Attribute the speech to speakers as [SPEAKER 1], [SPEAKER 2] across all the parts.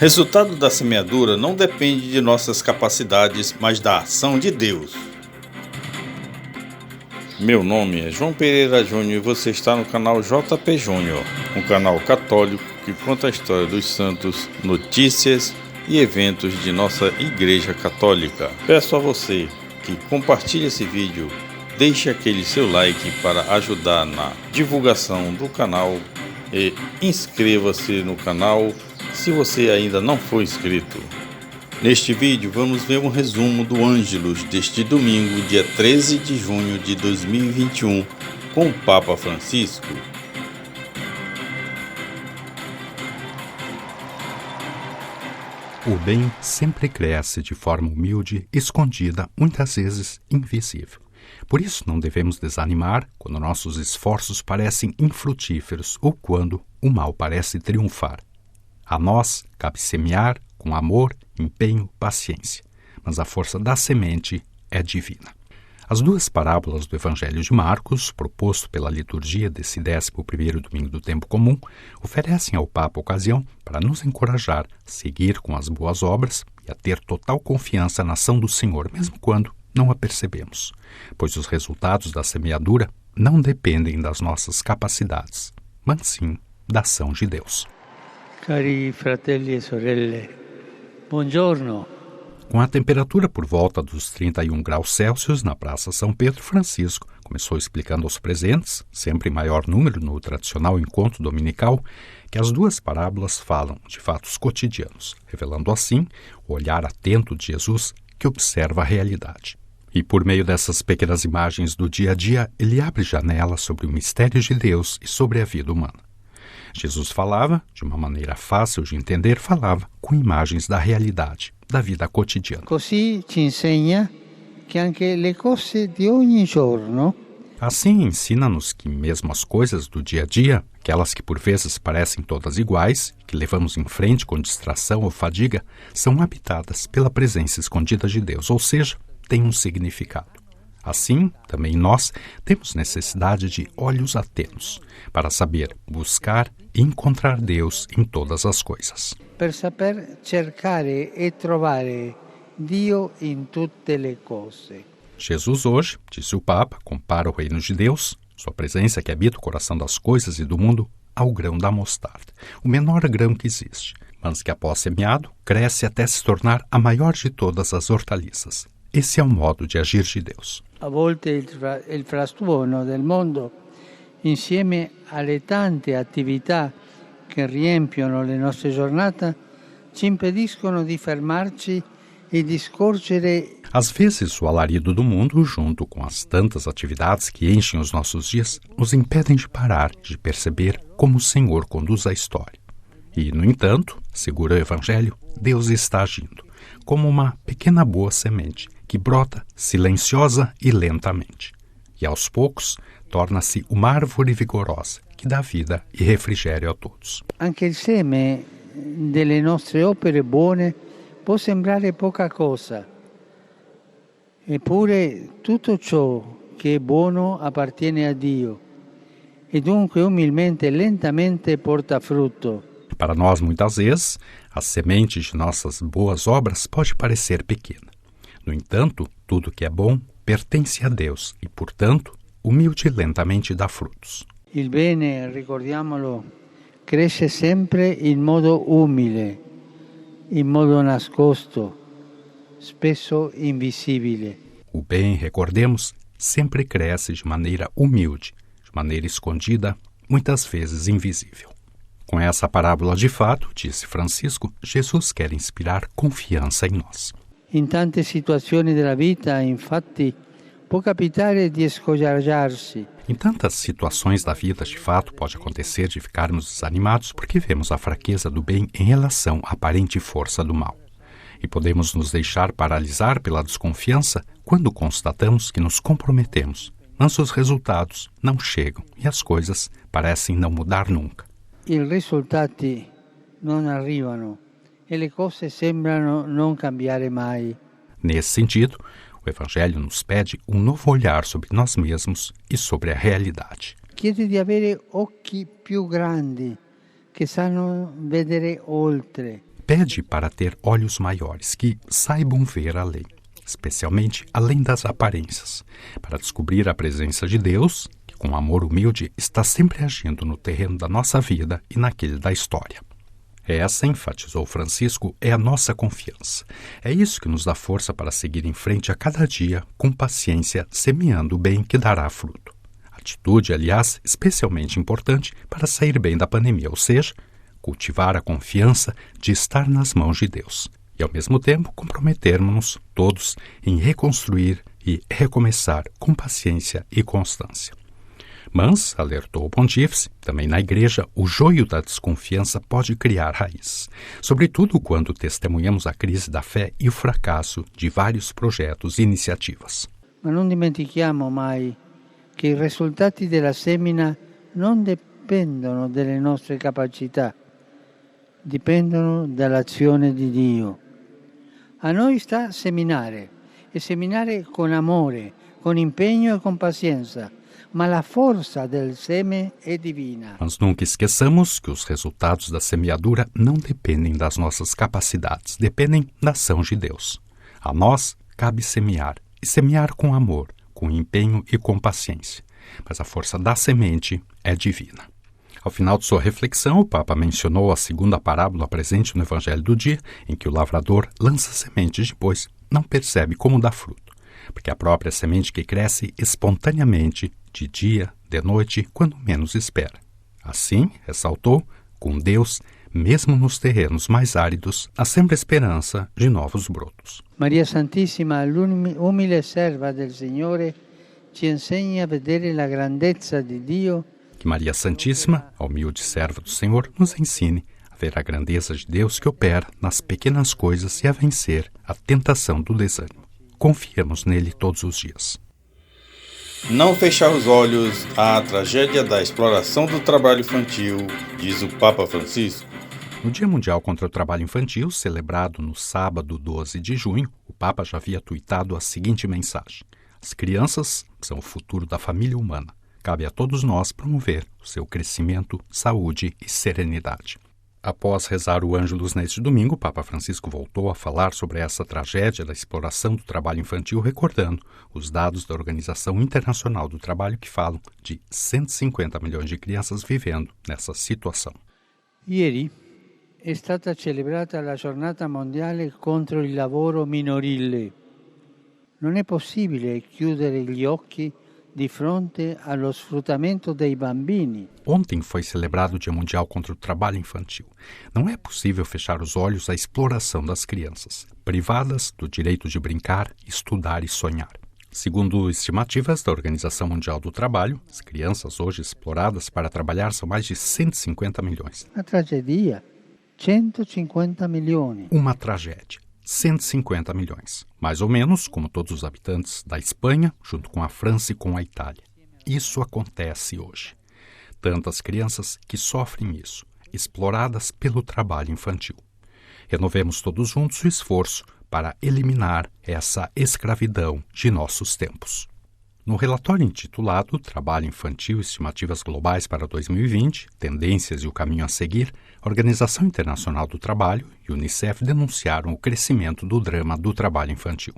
[SPEAKER 1] Resultado da semeadura não depende de nossas capacidades, mas da ação de Deus. Meu nome é João Pereira Júnior e você está no canal JP Júnior, um canal católico que conta a história dos santos, notícias e eventos de nossa Igreja Católica. Peço a você que compartilhe esse vídeo, deixe aquele seu like para ajudar na divulgação do canal e inscreva-se no canal se você ainda não for inscrito. Neste vídeo vamos ver um resumo do Ângelus deste domingo, dia 13 de junho de 2021, com o Papa Francisco.
[SPEAKER 2] O bem sempre cresce de forma humilde, escondida, muitas vezes invisível. Por isso não devemos desanimar quando nossos esforços parecem infrutíferos ou quando o mal parece triunfar. A nós cabe semear com amor, empenho, paciência, mas a força da semente é divina. As duas parábolas do Evangelho de Marcos, proposto pela liturgia desse 11º domingo do tempo comum, oferecem ao Papa ocasião para nos encorajar a seguir com as boas obras e a ter total confiança na ação do Senhor, mesmo quando não a percebemos, pois os resultados da semeadura não dependem das nossas capacidades, mas sim da ação de Deus.
[SPEAKER 3] Cari fratelli e sorelle, buongiorno.
[SPEAKER 2] Com a temperatura por volta dos 31 graus Celsius na Praça São Pedro, Francisco começou explicando aos presentes, sempre em maior número no tradicional encontro dominical, que as duas parábolas falam de fatos cotidianos, revelando assim o olhar atento de Jesus que observa a realidade. E por meio dessas pequenas imagens do dia a dia, ele abre janelas sobre o mistério de Deus e sobre a vida humana. Jesus falava, de uma maneira fácil de entender, falava com imagens da realidade, da vida cotidiana.
[SPEAKER 3] Così ci insegna che anche le cose di ogni giorno.
[SPEAKER 2] Assim, ensina-nos que mesmo as coisas do dia a dia, aquelas que por vezes parecem todas iguais, que levamos em frente com distração ou fadiga, são habitadas pela presença escondida de Deus, ou seja, têm um significado. Assim, também nós temos necessidade de olhos atentos para saber buscar e encontrar Deus em todas as coisas.
[SPEAKER 3] Per saper cercare e trovare Dio in tutte le cose.
[SPEAKER 2] Jesus hoje, disse o Papa, compara o reino de Deus, sua presença que habita o coração das coisas e do mundo, ao grão da mostarda, o menor grão que existe, mas que após semeado, cresce até se tornar a maior de todas as hortaliças. Esse é o modo de agir de Deus.
[SPEAKER 3] A volte il frastuono del mondo, insieme alle tante attività che riempiono le nostre giornate, ci impediscono di fermarci e di scorgere.
[SPEAKER 2] Às vezes, o alarido do mundo, junto com as tantas atividades que enchem os nossos dias, nos impedem de parar, de perceber como o Senhor conduz a história. E, no entanto, segura o Evangelho, Deus está agindo, como uma pequena boa semente, que brota silenciosa e lentamente. E, aos poucos, torna-se uma árvore vigorosa, que dá vida e refrigério a todos.
[SPEAKER 3] Anche il seme delle nostre opere buone può sembrare poca cosa. Eppure tutto ciò che è buono appartiene a Dio e dunque umilmente e lentamente porta frutto.
[SPEAKER 2] Para nós, muitas vezes, a semente de nossas boas obras pode parecer pequena. No entanto, tudo que é bom pertence a Deus e, portanto, humilde e lentamente dá frutos.
[SPEAKER 3] Il bene, ricordiamolo, cresce sempre in modo umile, in modo nascosto, spesso invisibile.
[SPEAKER 2] O bem, recordemos, sempre cresce de maneira humilde, de maneira escondida, muitas vezes invisível. Com essa parábola de fato, disse Francisco, Jesus quer inspirar confiança em nós.
[SPEAKER 3] In tante situazioni della vita, infatti, può capitare di scoraggiarsi.
[SPEAKER 2] Em tantas situações da vida, de fato, pode acontecer de ficarmos desanimados porque vemos a fraqueza do bem em relação à aparente força do mal. E podemos nos deixar paralisar pela desconfiança quando constatamos que nos comprometemos, mas os resultados não chegam e as coisas parecem não mudar nunca.
[SPEAKER 3] I risultati non arrivano e le cose sembrano non cambiare mai.
[SPEAKER 2] Nesse sentido, o Evangelho nos pede um novo olhar sobre nós mesmos e sobre a realidade.
[SPEAKER 3] Chiede di avere occhi più grandi che sanno vedere oltre.
[SPEAKER 2] pede para ter olhos maiores, que saibam ver além, especialmente além das aparências, para descobrir a presença de Deus, que com amor humilde está sempre agindo no terreno da nossa vida e naquele da história. Essa, enfatizou Francisco, é a nossa confiança. É isso que nos dá força para seguir em frente a cada dia, com paciência, semeando o bem que dará fruto. Atitude, aliás, especialmente importante para sair bem da pandemia, ou seja, cultivar a confiança de estar nas mãos de Deus. E, ao mesmo tempo, comprometermos-nos todos em reconstruir e recomeçar com paciência e constância. Mas, alertou o pontífice, também na igreja, o joio da desconfiança pode criar raízes, sobretudo quando testemunhamos a crise da fé e o fracasso de vários projetos e iniciativas.
[SPEAKER 3] Mas não dimentichiamo mai che i risultati della semina non dipendono dalle nostre capacità, dipendono dall'azione di Dio. A noi sta seminare, e seminare con amore, con impegno e con pazienza, ma la forza del seme è divina.
[SPEAKER 2] Mas nunca esqueçamos que os resultados da semeadura não dependem das nossas capacidades, dependem da ação de Deus. A nós cabe semear, e semear com amor, com empenho e com paciência. Mas a força da semente é divina. Ao final de sua reflexão, o Papa mencionou a segunda parábola presente no Evangelho do dia, em que o lavrador lança sementes e depois não percebe como dá fruto, porque a própria semente que cresce espontaneamente, de dia, de noite, quando menos espera. Assim, ressaltou, com Deus, mesmo nos terrenos mais áridos, há sempre esperança de novos brotos.
[SPEAKER 3] Maria Santissima, l'umile serva del Signore, ci insegna a vedere la grandezza di Dio.
[SPEAKER 2] Que Maria Santíssima, a humilde serva do Senhor, nos ensine a ver a grandeza de Deus que opera nas pequenas coisas e a vencer a tentação do desânimo. Confiemos nele todos os dias.
[SPEAKER 1] Não fechar os olhos à tragédia da exploração do trabalho infantil, diz o Papa Francisco.
[SPEAKER 2] No Dia Mundial contra o Trabalho Infantil, celebrado no sábado 12 de junho, o Papa já havia tuitado a seguinte mensagem: as crianças são o futuro da família humana. Cabe a todos nós promover o seu crescimento, saúde e serenidade. Após rezar o Ângelus neste domingo, o Papa Francisco voltou a falar sobre essa tragédia da exploração do trabalho infantil, recordando os dados da Organização Internacional do Trabalho que falam de 150 milhões de crianças vivendo nessa situação.
[SPEAKER 3] Ieri è stata celebrata la giornata mondiale contro il lavoro minorile. Non è possibile chiudere gli occhi di fronte allo sfruttamento dei bambini.
[SPEAKER 2] Ontem foi celebrado o Dia Mundial contra o Trabalho Infantil. Não é possível fechar os olhos à exploração das crianças, privadas do direito de brincar, estudar e sonhar. Segundo estimativas da Organização Mundial do Trabalho, as crianças hoje exploradas para trabalhar são mais de 150 milhões.
[SPEAKER 3] Uma tragédia, 150 milhões.
[SPEAKER 2] Uma tragédia. 150 milhões, mais ou menos como todos os habitantes da Espanha, junto com a França e com a Itália. Isso acontece hoje. Tantas crianças que sofrem isso, exploradas pelo trabalho infantil. Renovemos todos juntos o esforço para eliminar essa escravidão de nossos tempos. No relatório intitulado Trabalho Infantil, Estimativas Globais para 2020, Tendências e o Caminho a Seguir, a Organização Internacional do Trabalho e o Unicef denunciaram o crescimento do drama do trabalho infantil.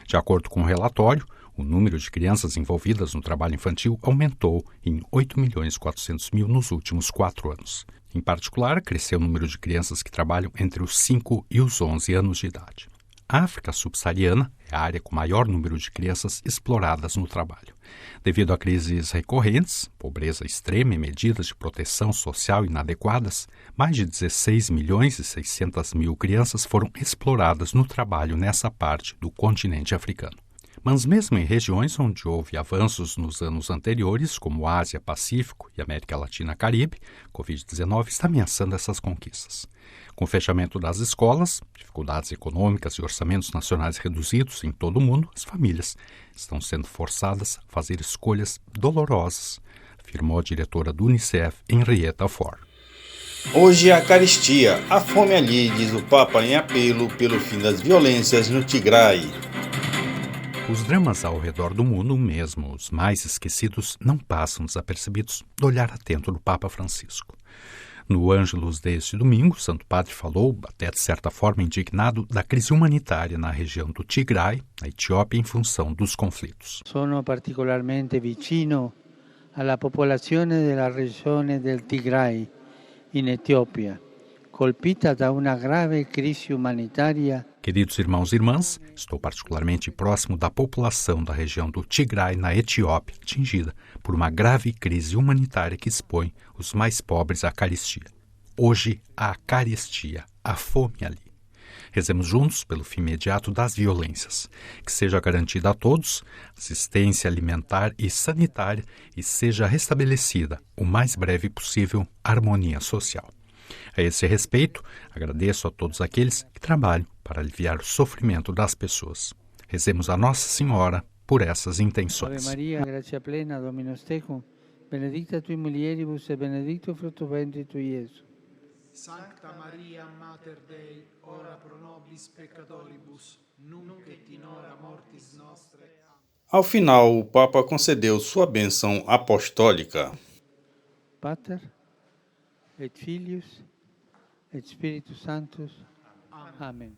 [SPEAKER 2] De acordo com o relatório, o número de crianças envolvidas no trabalho infantil aumentou em 8.400.000 nos últimos 4 anos. Em particular, cresceu o número de crianças que trabalham entre os 5 e os 11 anos de idade. A África subsaariana é a área com maior número de crianças exploradas no trabalho. Devido a crises recorrentes, pobreza extrema e medidas de proteção social inadequadas, mais de 16.600.000 crianças foram exploradas no trabalho nessa parte do continente africano. Mas mesmo em regiões onde houve avanços nos anos anteriores, como Ásia, Pacífico e América Latina-Caribe, Covid-19 está ameaçando essas conquistas. Com o fechamento das escolas, dificuldades econômicas e orçamentos nacionais reduzidos em todo o mundo, as famílias estão sendo forçadas a fazer escolhas dolorosas, afirmou a diretora do Unicef, Henrietta Fore.
[SPEAKER 1] Hoje é a Eucaristia, a fome ali, diz o Papa em apelo pelo fim das violências no Tigray.
[SPEAKER 2] Os dramas ao redor do mundo, mesmo os mais esquecidos, não passam desapercebidos do olhar atento do Papa Francisco. No Ângelus deste domingo, o Santo Padre falou, até de certa forma indignado, da crise humanitária na região do Tigray, na Etiópia, em função dos conflitos.
[SPEAKER 3] Sono particolarmente vicino alla popolazione della regione del Tigray, in Etiópia, colpita da una grave crisi humanitária.
[SPEAKER 2] Queridos irmãos e irmãs, estou particularmente próximo da população da região do Tigray, na Etiópia, atingida por uma grave crise humanitária que expõe os mais pobres à carestia. Hoje, a carestia, a fome ali. Rezemos juntos pelo fim imediato das violências, que seja garantida a todos assistência alimentar e sanitária e seja restabelecida o mais breve possível a harmonia social. A esse respeito, agradeço a todos aqueles que trabalham para aliviar o sofrimento das pessoas. Rezemos a Nossa Senhora por essas intenções.
[SPEAKER 3] Ave Maria, gratia plena, Dominus tecum, benedicta tui mulieribus e benedictus fructus ventris tui, Iesus.
[SPEAKER 4] Sancta Maria, Mater Dei, ora pro nobis peccatoribus, nunc et in hora mortis nostre.
[SPEAKER 1] Ao final, o Papa concedeu sua bênção apostólica.
[SPEAKER 3] Pater, et Filius, et Spiritus Sanctus. Amém.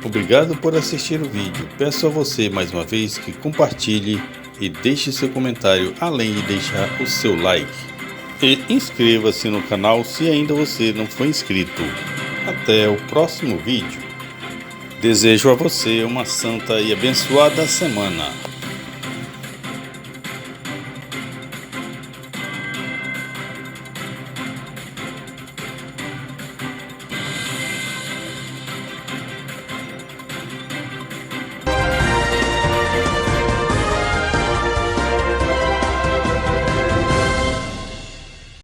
[SPEAKER 1] Obrigado por assistir o vídeo. Peço a você mais uma vez que compartilhe e deixe seu comentário, além de deixar o seu like. E inscreva-se no canal se ainda você não for inscrito. Até o próximo vídeo. Desejo a você uma santa e abençoada semana.